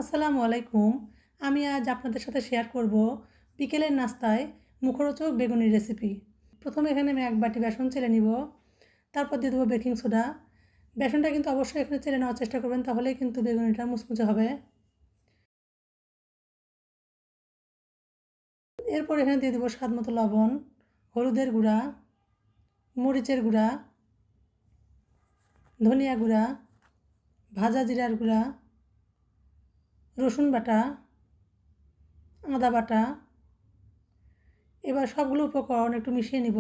আসসালামু আলাইকুম। আমি আজ আপনাদের সাথে শেয়ার করব বিকেলের নাস্তায় মুখরোচক বেগুনি রেসিপি। প্রথমে এখানে আমি 1 বাটি বেসন চেলে নিব। তারপর দিয়ে দেবো বেকিং সোডা। বেসনটা কিন্তু অবশ্যই এখানে চেলে নেওয়ার চেষ্টা করবেন, তাহলেই কিন্তু বেগুনিটা মুচমুচে হবে। এরপর এখানে দিয়ে দেবো স্বাদ মতো লবণ, হলুদের গুঁড়া, মরিচের গুঁড়া, ধনিয়া গুঁড়া, ভাজা জিরার গুঁড়া, রসুন বাটা, আদা বাটা। এবার সবগুলো উপকরণ একটু মিশিয়ে নিব।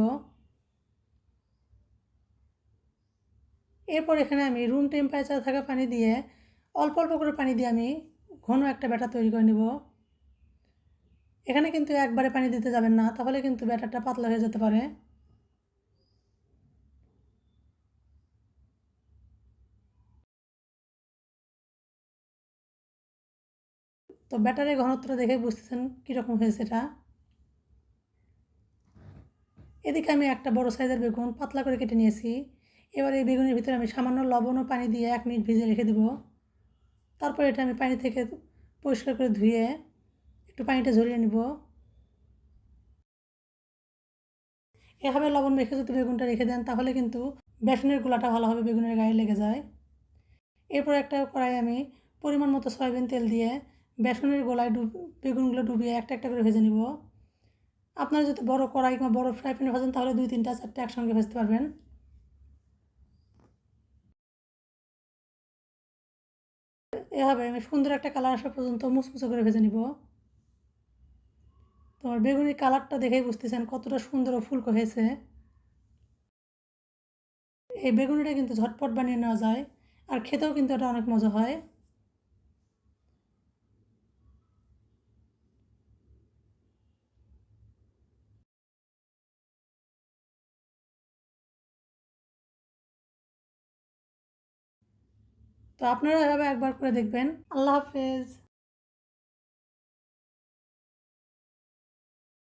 এরপর এখানে আমি রুম টেম্পারেচারে থাকা পানি দিয়ে অল্প অল্প করে পানি দিয়ে আমি ঘন একটা ব্যাটার তৈরি করে নেব। এখানে কিন্তু একবারে পানি দিতে যাবেন না, তাহলে কিন্তু ব্যাটারটা পাতলা হয়ে যেতে পারে। তো ব্যাটারের ঘনত্বটা দেখে বুঝতেছেন কীরকম হয়েছে এটা। এদিকে আমি একটা বড় সাইজের বেগুন পাতলা করে কেটে নিয়েছি। এবার এই বেগুনের ভিতরে আমি সামান্য লবণ ও পানি দিয়ে 1 মিনিট ভিজিয়ে রেখে দেব। তারপর এটা আমি পানি থেকে পরিষ্কার করে ধুয়ে একটু পানিটা ঝরিয়ে নেব। এভাবে লবণ মেখে যদি বেগুনটা রেখে দেন, তাহলে কিন্তু বেসনের গোলাটা ভালোভাবে বেগুনের গায়ে লেগে যায়। এরপর একটা কড়াইয়ে আমি পরিমাণ মতো সয়াবিন তেল দিয়ে বেসনের গোলায় বেগুনগুলো ডুবিয়ে একটা একটা করে ভেজে নিব। আপনারা যদি বড় কড়াই কিংবা বড় ফ্রাই প্যানে ভাজেন, তাহলে 2, 3টা 4টা একসঙ্গে ভাজতে পারবেন। এভাবে আমি সুন্দর একটা কালার আসা পর্যন্ত মুচমুচে করে ভেজে নিব। তোমার বেগুনের কালারটা দেখেই বুঝতেছেন কতটা সুন্দর ও ফুলকো হয়েছে। এই বেগুনিটা কিন্তু ঝটপট বানিয়ে নেওয়া যায়, আর খেতেও কিন্তু এটা অনেক মজা হয়। তো আপনারা এভাবে একবার করে দেখবেন। আল্লাহ হাফেজ।